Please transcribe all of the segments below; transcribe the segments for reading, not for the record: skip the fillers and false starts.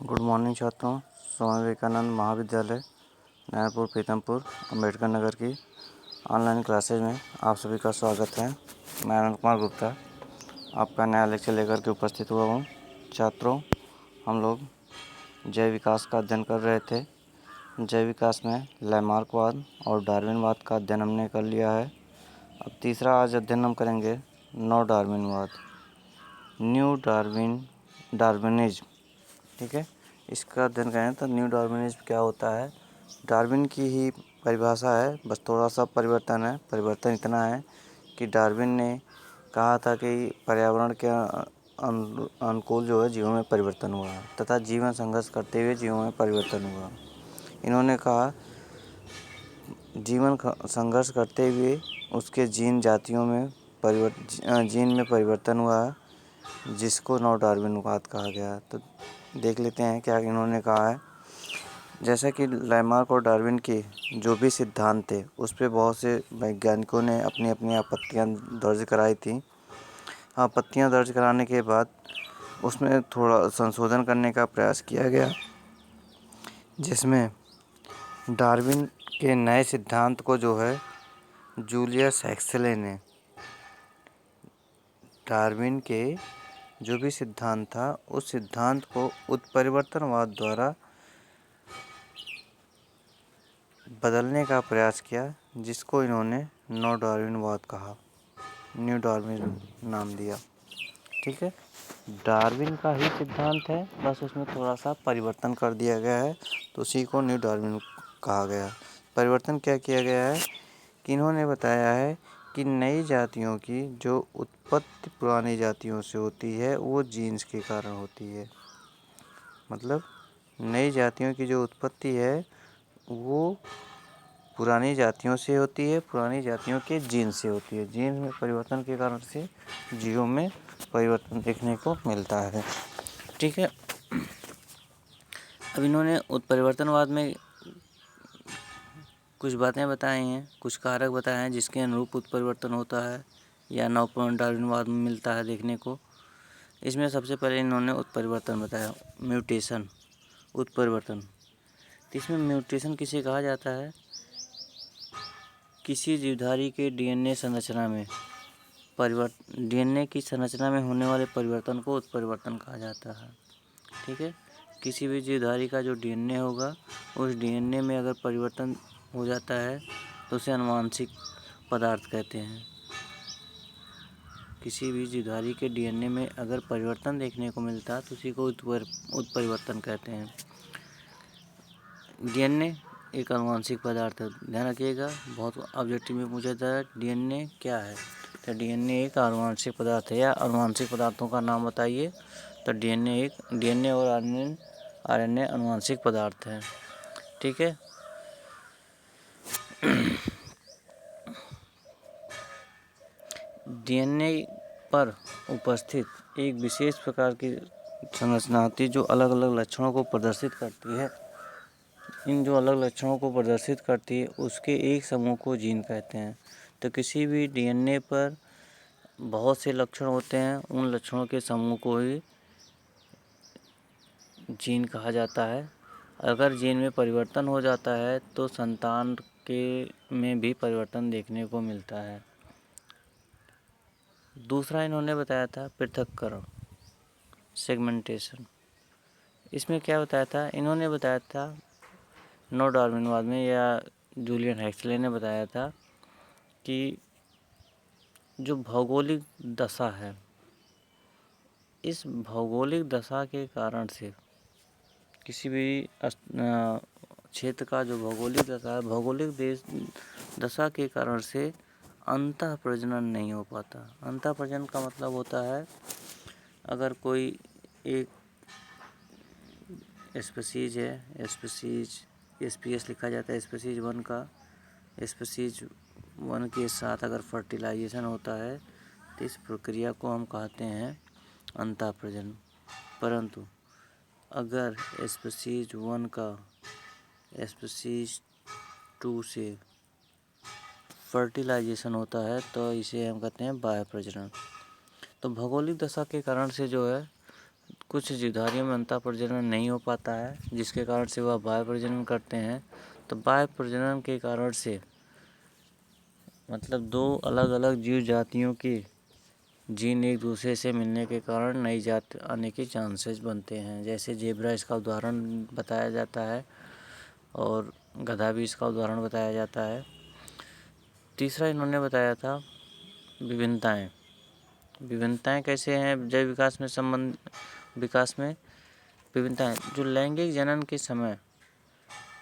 Good morning छात्रों। स्वामी विवेकानंद महाविद्यालय नारायणपुर पीतमपुर अम्बेडकर नगर की ऑनलाइन क्लासेज में आप सभी का स्वागत है। मैं अनंत कुमार गुप्ता आपका नया लेक्चर लेकर के उपस्थित हुआ हूँ। छात्रों, हम लोग जैव विकास का अध्ययन कर रहे थे। जैव विकास में लैमार्कवाद और डार्विनवाद का अध्ययन हमने कर लिया है। अब तीसरा आज अध्ययन हम करेंगे नव डार्विनवाद, न्यू डार्विनिज्म। ठीक है, इसका अध्ययन करें तो न्यू डार्विनिज्म क्या होता है। डार्विन की ही परिभाषा है, बस थोड़ा सा परिवर्तन है। परिवर्तन इतना है कि डार्विन ने कहा था कि पर्यावरण के अनुकूल जो है जीवों में परिवर्तन हुआ है तथा जीवन संघर्ष करते हुए जीवों में परिवर्तन हुआ। इन्होंने कहा जीवन संघर्ष करते हुए उसके जीन में परिवर्तन हुआ है, जिसको नव डार्विनवाद कहा गया। तो देख लेते हैं क्या इन्होंने कहा है। जैसा कि लैमार्क और डार्विन के जो भी सिद्धांत थे उस पर बहुत से वैज्ञानिकों ने अपनी अपनी आपत्तियां दर्ज कराई थी। आपत्तियां दर्ज कराने के बाद उसमें थोड़ा संशोधन करने का प्रयास किया गया, जिसमें डार्विन के नए सिद्धांत को जो है जूलियस हैक्सले ने, डार्विन के जो भी सिद्धांत था उस सिद्धांत को उत्परिवर्तनवाद द्वारा बदलने का प्रयास किया, जिसको इन्होंने नव डार्विनवाद कहा, न्यू डार्विन नाम दिया। ठीक है, डार्विन का ही सिद्धांत है, बस उसमें थोड़ा सा परिवर्तन कर दिया गया है, तो उसी को न्यू डार्विन कहा गया। परिवर्तन क्या किया गया है कि इन्होंने बताया है कि नई जातियों की जो उत्पत्ति पुरानी जातियों से होती है वो जीन्स के कारण होती है। मतलब नई जातियों की जो उत्पत्ति है वो पुरानी जातियों से होती है, पुरानी जातियों के जीन से होती है। जीन में परिवर्तन के कारण से जीवों में परिवर्तन देखने को मिलता है। ठीक है, अब इन्होंने उत्परिवर्तनवाद में कुछ बातें बताई हैं, कुछ कारक बताए हैं जिसके अनुरूप उत्परिवर्तन होता है या नव डार्विनवाद में मिलता है देखने को। इसमें सबसे पहले इन्होंने उत्परिवर्तन बताया, म्यूटेशन, उत्परिवर्तन। तो इसमें म्यूटेशन किसे कहा जाता है? किसी जीवधारी के डीएनए संरचना में डीएनए की संरचना में होने वाले परिवर्तन को उत्परिवर्तन कहा जाता है। ठीक है, किसी भी जीवधारी का जो डीएनए होगा उस डीएनए में अगर परिवर्तन हो जाता है तो उसे आनुवांशिक पदार्थ कहते हैं। किसी भी जीवधारी के डीएनए में अगर परिवर्तन देखने को मिलता है तो उसी को उत्परिवर्तन कहते हैं। डीएनए एक आनुवांशिक पदार्थ है, ध्यान रखिएगा, बहुत ऑब्जेक्टिव में पूछा जाता है डीएनए क्या है। तो डीएनए एक आनुवांशिक पदार्थ है, या आनुवांशिक पदार्थों का नाम बताइए। तो डीएनए और आरएनए आनुवांशिक पदार्थ हैं। ठीक है, डीएनए पर उपस्थित एक विशेष प्रकार की संरचना होती है जो अलग अलग लक्षणों को प्रदर्शित करती है। इन जो अलग लक्षणों को प्रदर्शित करती है उसके एक समूह को जीन कहते हैं। तो किसी भी डीएनए पर बहुत से लक्षण होते हैं, उन लक्षणों के समूह को ही जीन कहा जाता है। अगर जीन में परिवर्तन हो जाता है तो संतान के में भी परिवर्तन देखने को मिलता है। दूसरा इन्होंने बताया था पृथक्करण, सेगमेंटेशन। इसमें क्या बताया था? इन्होंने बताया था नव डार्विनवाद में, या जूलियन हैक्सले ने बताया था कि जो भौगोलिक दशा है, इस भौगोलिक दशा के कारण से किसी भी क्षेत्र का जो भौगोलिक दशा है, भौगोलिक दशा के कारण से अंतः प्रजनन नहीं हो पाता। अंतः प्रजनन का मतलब होता है अगर कोई एक स्पीशीज है, स्पीएस लिखा जाता है, स्पीशीज 1 का स्पीशीज 1 के साथ अगर फर्टिलाइजेशन होता है तो इस प्रक्रिया को हम कहते हैं अंतः प्रजनन। परंतु अगर स्पीशीज 1 का स्पीशीज 2 से फर्टिलाइजेशन होता है तो इसे हम कहते हैं बाह्य प्रजनन। तो भौगोलिक दशा के कारण से जो है कुछ जीवधारियों में अंतः प्रजनन नहीं हो पाता है, जिसके कारण से वह बाह्य प्रजनन करते हैं। तो बाह्य प्रजनन के कारण से मतलब दो अलग अलग जीव जातियों के जीन एक दूसरे से मिलने के कारण नई जाति आने के चांसेस बनते हैं। जैसे जेब्रा इसका उदाहरण बताया जाता है और गधा भी इसका उदाहरण बताया जाता है। तीसरा इन्होंने बताया था विभिन्नताएं। विभिन्नताएं कैसे हैं जैव विकास में विभिन्नताएं जो लैंगिक जनन के समय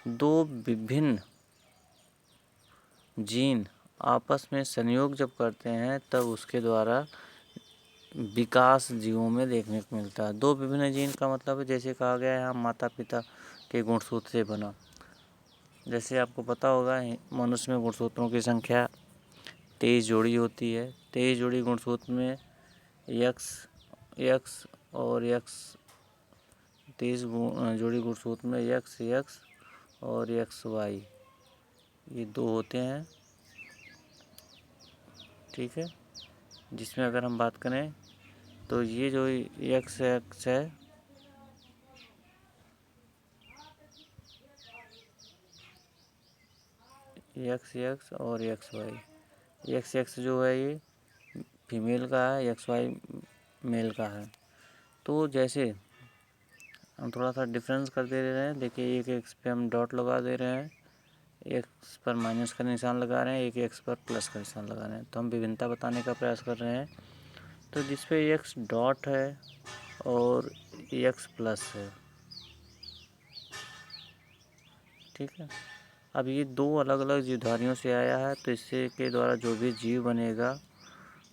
दो विभिन्न जीन आपस में संयोग जब करते हैं तब उसके द्वारा विकास जीवों में देखने को मिलता है। दो विभिन्न जीन का मतलब है जैसे कहा गया है हम माता पिता के गुणसूत्र से बना। जैसे आपको पता होगा मनुष्य में गुणसूत्रों की संख्या 23 जोड़ी होती है। 23 जोड़ी गुणसूत्र में यक्स और यक्स 23 जोड़ी गुणसूत्र में यक्स और यक्स वाई ये दो होते हैं। ठीक है, जिसमें अगर हम बात करें तो ये जो यक्स है यक्स और यक्स वाई। यक्स जो है ये फीमेल का है, यक्स वाई मेल का है। तो जैसे हम थोड़ा सा डिफरेंस कर दे रहे हैं। देखिए एक एक्स पे हम डॉट लगा दे रहे हैं, एक्स पर माइनस का निशान लगा रहे हैं, एक एक्स पर प्लस का निशान लगा रहे हैं। तो हम विभिन्नता बताने का प्रयास कर रहे हैं। तो जिस पे एक्स डॉट है और एक्स प्लस है, ठीक है। अब ये दो अलग अलग जीवधारियों से आया है, तो इससे के द्वारा जो भी जीव बनेगा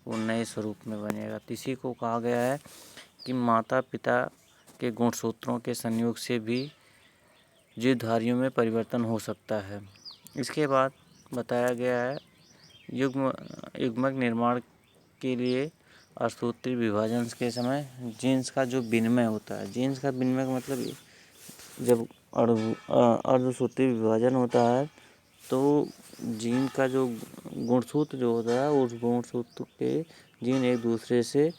वो नए स्वरूप में बनेगा। तो इसी को कहा गया है कि माता पिता के गुणसूत्रों के संयोग से भी जीवधारियों में परिवर्तन हो सकता है। इसके बाद बताया गया है युग्मक निर्माण के लिए अर्धसूत्रीय विभाजन के समय जीन्स का जो विनिमय होता है। जीन्स का विनिमय का मतलब जब अर्धसूत्रीय विभाजन होता है तो जीन का जो गुणसूत्र जो होता है उस गुणसूत्र के जीन एक दूसरे से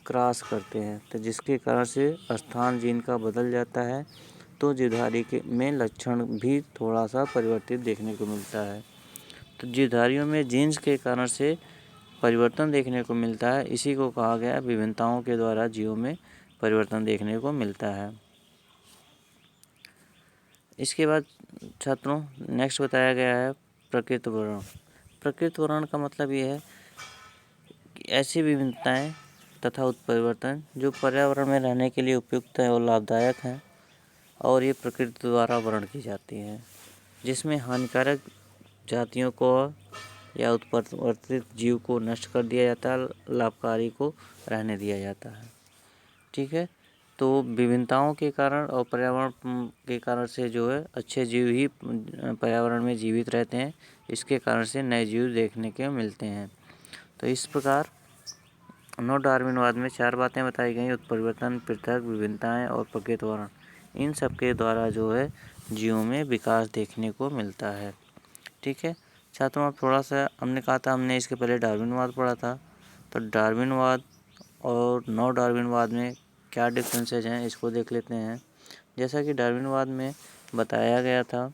क्रॉस करते हैं, तो जिसके कारण से स्थान जीन का बदल जाता है। तो जीवधारी के में लक्षण भी थोड़ा सा परिवर्तित देखने को मिलता है। तो जीवधारियों में जीन्स के कारण से परिवर्तन देखने को मिलता है। इसी को कहा गया विभिन्नताओं के द्वारा जीवों में परिवर्तन देखने को मिलता है। इसके बाद छात्रों नेक्स्ट बताया गया है प्रकृति वर्णन। प्रकृति वर्णन का मतलब ये है कि ऐसी विभिन्नताएं तथा उत्परिवर्तन जो पर्यावरण में रहने के लिए उपयुक्त है और लाभदायक हैं और ये प्रकृति द्वारा वर्णन की जाती हैं, जिसमें हानिकारक जातियों को या उत्परिवर्तित जीव को नष्ट कर दिया जाता है, लाभकारी को रहने दिया जाता है। ठीक है, तो विभिन्नताओं के कारण और पर्यावरण के कारण से जो है अच्छे जीव ही पर्यावरण में जीवित रहते हैं। इसके कारण से नए जीव देखने के मिलते हैं। तो इस प्रकार नव डार्विनवाद में 4 बातें बताई गई: उत्परिवर्तन, पृथक, विभिन्नताएं और प्रकृति वर्णन। इन सब के द्वारा जो है जीवों में विकास देखने को मिलता है। ठीक है छात्रों, अब थोड़ा सा हमने कहा था हमने इसके पहले डार्विनवाद पढ़ा था, तो डार्विनवाद और नव डार्विनवाद में क्या डिफरेंसेज हैं इसको देख लेते हैं। जैसा कि डार्विनवाद में बताया गया था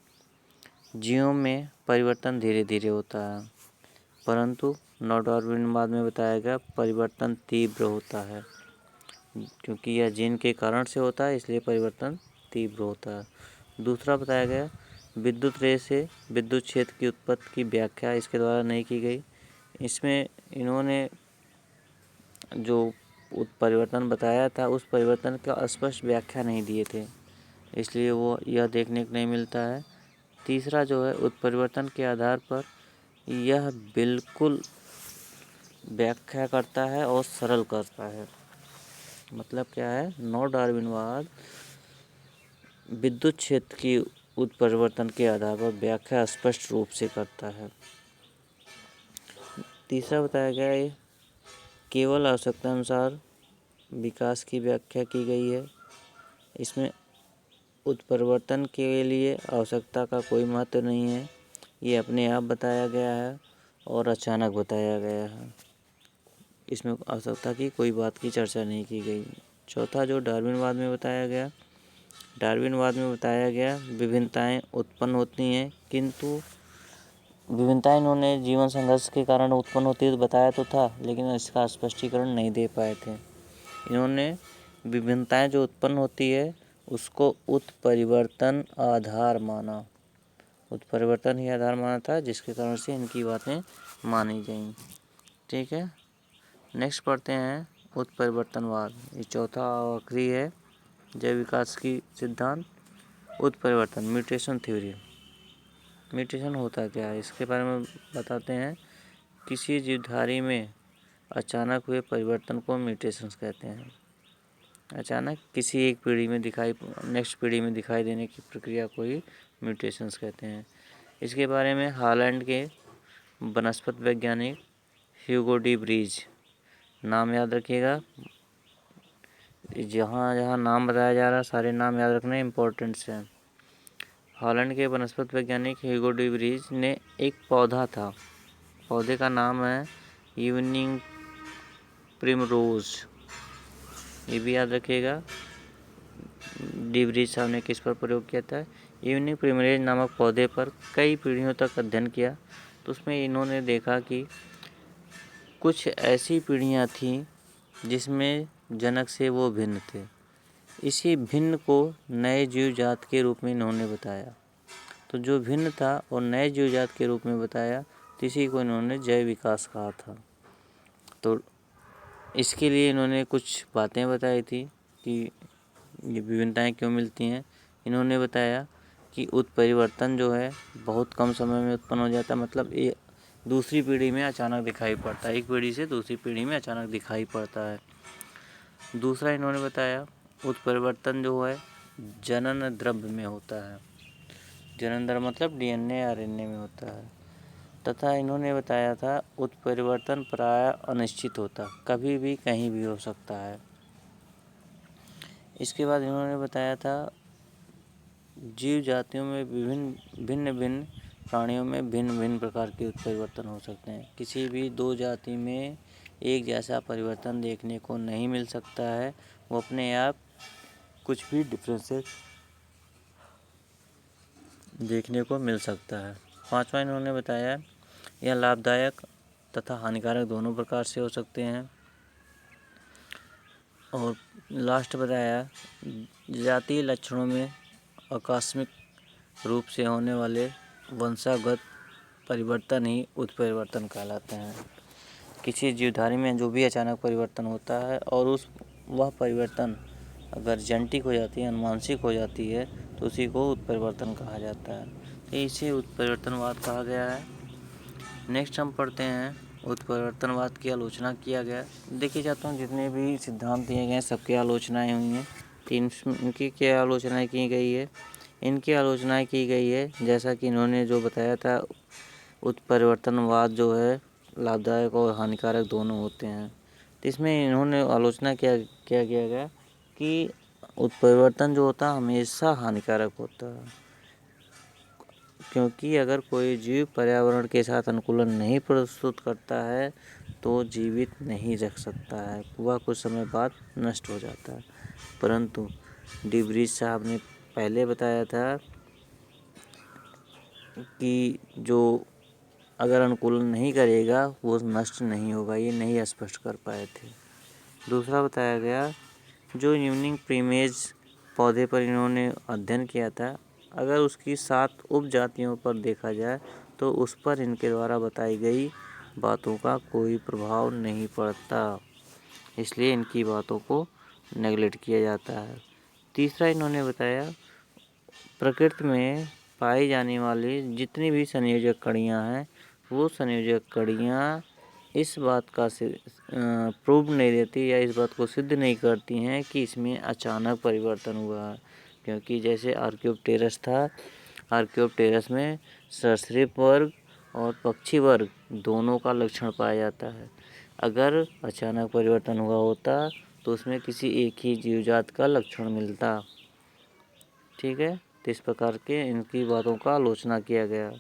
जीवों में परिवर्तन धीरे धीरे होता है, परंतु नव डार्विनवाद में बताया गया परिवर्तन तीव्र होता है। क्योंकि यह जीन के कारण से होता है इसलिए परिवर्तन तीव्र होता है। दूसरा बताया गया विद्युत रे से विद्युत क्षेत्र की उत्पत्ति की व्याख्या इसके द्वारा नहीं की गई। इसमें इन्होंने जो परिवर्तन बताया था उस परिवर्तन का स्पष्ट व्याख्या नहीं दिए थे, इसलिए वो यह देखने को नहीं मिलता है। तीसरा जो है उत्परिवर्तन के आधार पर यह बिल्कुल व्याख्या करता है और सरल करता है। मतलब क्या है, नव डार्विनवाद विद्युत क्षेत्र की उत्परिवर्तन के आधार पर व्याख्या स्पष्ट रूप से करता है। तीसरा बताया गया है केवल आवश्यकता अनुसार विकास की व्याख्या की गई है। इसमें उत्परिवर्तन के लिए आवश्यकता का कोई महत्व नहीं है, ये अपने आप बताया गया है और अचानक बताया गया है। इसमें आवश्यकता की कोई बात की चर्चा नहीं की गई। चौथा जो डार्विनवाद में बताया गया, डार्विनवाद में बताया गया विभिन्नताएं उत्पन्न होती हैं, किंतु विभिन्नताएं इन्होंने जीवन संघर्ष के कारण उत्पन्न होती है तो बताया तो था, लेकिन इसका स्पष्टीकरण नहीं दे पाए थे। इन्होंने विभिन्नताएं जो उत्पन्न होती है उसको उत्परिवर्तन आधार माना, उत्परिवर्तन ही आधार माना था, जिसके कारण से इनकी बातें मानी गईं। ठीक है, नेक्स्ट पढ़ते हैं उत्परिवर्तनवाद। ये चौथा और आखिरी है जैव विकास की सिद्धांत, उत्परिवर्तन, म्यूटेशन थ्योरी। म्यूटेशन होता क्या है इसके बारे में बताते हैं। किसी जीवधारी में अचानक हुए परिवर्तन को म्यूटेशंस कहते हैं। अचानक किसी एक पीढ़ी में नेक्स्ट पीढ़ी में दिखाई देने की प्रक्रिया को ही म्यूटेशंस कहते हैं। इसके बारे में हॉलैंड के वनस्पति वैज्ञानिक ह्यूगो डी ब्रीज, नाम याद रखिएगा, जहाँ जहाँ नाम बताया जा रहा है सारे नाम याद रखने इम्पोर्टेंट्स हैं। हॉलैंड के वनस्पति वैज्ञानिक ह्यूगो डी ब्रीज ने एक पौधा था, पौधे का नाम है इवनिंग प्रिमरोज, ये भी याद रखिएगा। डी ब्रीज साहब ने किस पर प्रयोग किया था, इवनिंग प्रिमरोज नामक पौधे पर कई पीढ़ियों तक अध्ययन किया। तो उसमें इन्होंने देखा कि कुछ ऐसी पीढ़ियाँ थीं जिसमें जनक से वो भिन्न थे। इसी भिन्न को नए जीव जात के रूप में इन्होंने बताया। तो जो भिन्न था और नए जीव जात के रूप में बताया, तो इसी को इन्होंने जैव विकास कहा था। तो इसके लिए इन्होंने कुछ बातें बताई थी कि ये विभिन्नताएं क्यों मिलती हैं। इन्होंने बताया कि उत्परिवर्तन जो है बहुत कम समय में उत्पन्न हो जाता है, मतलब ये दूसरी पीढ़ी में अचानक दिखाई पड़ता है, एक पीढ़ी से दूसरी पीढ़ी में अचानक दिखाई पड़ता है। दूसरा इन्होंने बताया उत्परिवर्तन जो है जनन द्रव्य में होता है, जनन द्रव्य मतलब DNA RNA में होता है। तथा इन्होंने बताया था उत्परिवर्तन प्रायः अनिश्चित होता, कभी भी कहीं भी हो सकता है। इसके बाद इन्होंने बताया था जीव जातियों में भिन्न भिन्न प्राणियों में भिन्न भिन्न प्रकार के उत्परिवर्तन हो सकते हैं। किसी भी दो जाति में एक जैसा परिवर्तन देखने को नहीं मिल सकता है, वो अपने आप कुछ भी डिफरेंसेस देखने को मिल सकता है। पांचवा इन्होंने बताया यह लाभदायक तथा हानिकारक दोनों प्रकार से हो सकते हैं। और लास्ट बताया जातीय लक्षणों में आकस्मिक रूप से होने वाले वंशागत परिवर्तन ही उत्परिवर्तन कहलाते हैं। किसी जीवधारी में जो भी अचानक परिवर्तन होता है और वह परिवर्तन अगर जेनेटिक हो जाती है, अनुवांशिक हो जाती है, तो उसी को उत्परिवर्तन कहा जाता है। तो इसे उत्परिवर्तनवाद कहा गया है। नेक्स्ट हम पढ़ते हैं उत्परिवर्तनवाद की आलोचना किया गया। देखिए चाहता हूँ जितने भी सिद्धांत दिए गए हैं सबकी आलोचनाएं हुई हैं। इनकी क्या आलोचनाएं की गई है, इनकी आलोचनाएं की गई है जैसा कि इन्होंने जो बताया था उत्परिवर्तनवाद जो है लाभदायक और हानिकारक दोनों होते हैं। तो इसमें इन्होंने आलोचना क्या किया गया कि उत्परिवर्तन जो होता है हमेशा हानिकारक होता है, क्योंकि अगर कोई जीव पर्यावरण के साथ अनुकूलन नहीं प्रस्तुत करता है तो जीवित नहीं रख सकता है, वह कुछ समय बाद नष्ट हो जाता है। परंतु डी ब्रीज साहब ने पहले बताया था कि जो अगर अनुकूलन नहीं करेगा वो नष्ट नहीं होगा, ये नहीं स्पष्ट कर पाए थे। दूसरा बताया गया जो इवनिंग प्रीमेज पौधे पर इन्होंने अध्ययन किया था, अगर उसकी 7 उपजातियों पर देखा जाए तो उस पर इनके द्वारा बताई गई बातों का कोई प्रभाव नहीं पड़ता, इसलिए इनकी बातों को नेगलेक्ट किया जाता है। तीसरा इन्होंने बताया प्रकृति में पाई जाने वाली जितनी भी संयोजक कड़ियाँ हैं वो संयोजक कड़ियाँ इस बात का प्रूव नहीं देती या इस बात को सिद्ध नहीं करती हैं कि इसमें अचानक परिवर्तन हुआ है, क्योंकि जैसे आर्कियोप्टेरस था, आर्कियोप्टेरस में सरीसृप वर्ग और पक्षी वर्ग दोनों का लक्षण पाया जाता है। अगर अचानक परिवर्तन हुआ होता तो उसमें किसी एक ही जीवजात का लक्षण मिलता। ठीक है, तो इस प्रकार के इनकी बातों का आलोचना किया गया।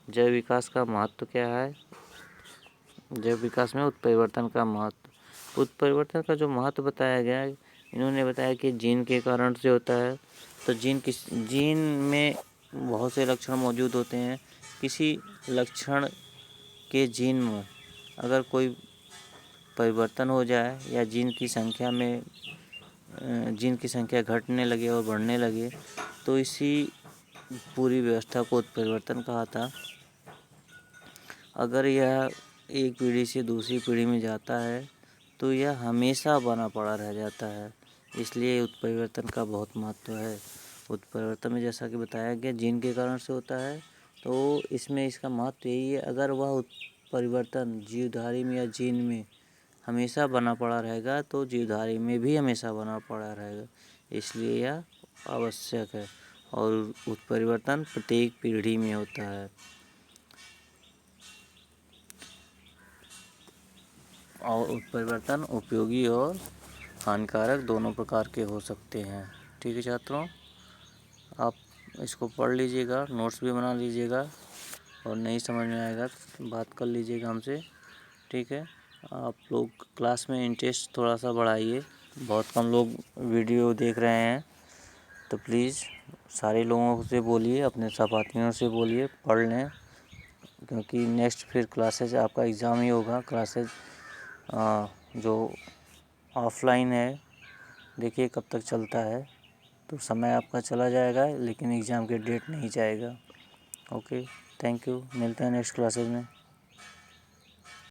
जैव विकास का महत्व क्या है, जैव विकास में उत्परिवर्तन का महत्व, उत्परिवर्तन का जो महत्व बताया गया है इन्होंने बताया कि जीन के कारण से होता है। तो जीन में बहुत से लक्षण मौजूद होते हैं। किसी लक्षण के जीन में अगर कोई परिवर्तन हो जाए या जीन की संख्या घटने लगे और बढ़ने लगे तो इसी पूरी व्यवस्था को उत्परिवर्तन कहा था। अगर यह एक पीढ़ी से दूसरी पीढ़ी में जाता है तो यह हमेशा बना पड़ा रह जाता है, इसलिए उत्परिवर्तन का बहुत महत्व है। उत्परिवर्तन में जैसा कि बताया गया जीन के कारण से होता है, तो इसमें इसका महत्व यही है, अगर वह परिवर्तन जीवधारी में या जीन में हमेशा बना पड़ा रहेगा तो जीवधारी में भी हमेशा बना पड़ा रहेगा, इसलिए यह आवश्यक है। और उत्परिवर्तन प्रत्येक पीढ़ी में होता है। और उत्परिवर्तन उपयोगी और हानिकारक दोनों प्रकार के हो सकते हैं। ठीक है छात्रों, आप इसको पढ़ लीजिएगा, नोट्स भी बना लीजिएगा और नहीं समझ में आएगा तो बात कर लीजिएगा हमसे। ठीक है, आप लोग क्लास में इंटरेस्ट थोड़ा सा बढ़ाइए। बहुत कम लोग वीडियो देख रहे हैं, तो प्लीज़ सारे लोगों से बोलिए, अपने सहपाठियों से बोलिए पढ़ लें, क्योंकि नेक्स्ट फिर क्लासेज आपका एग्ज़ाम ही होगा। क्लासेज जो ऑफलाइन है देखिए कब तक चलता है, तो समय आपका चला जाएगा लेकिन एग्ज़ाम के डेट नहीं जाएगा। ओके, थैंक यू, मिलते हैं नेक्स्ट क्लासेज में।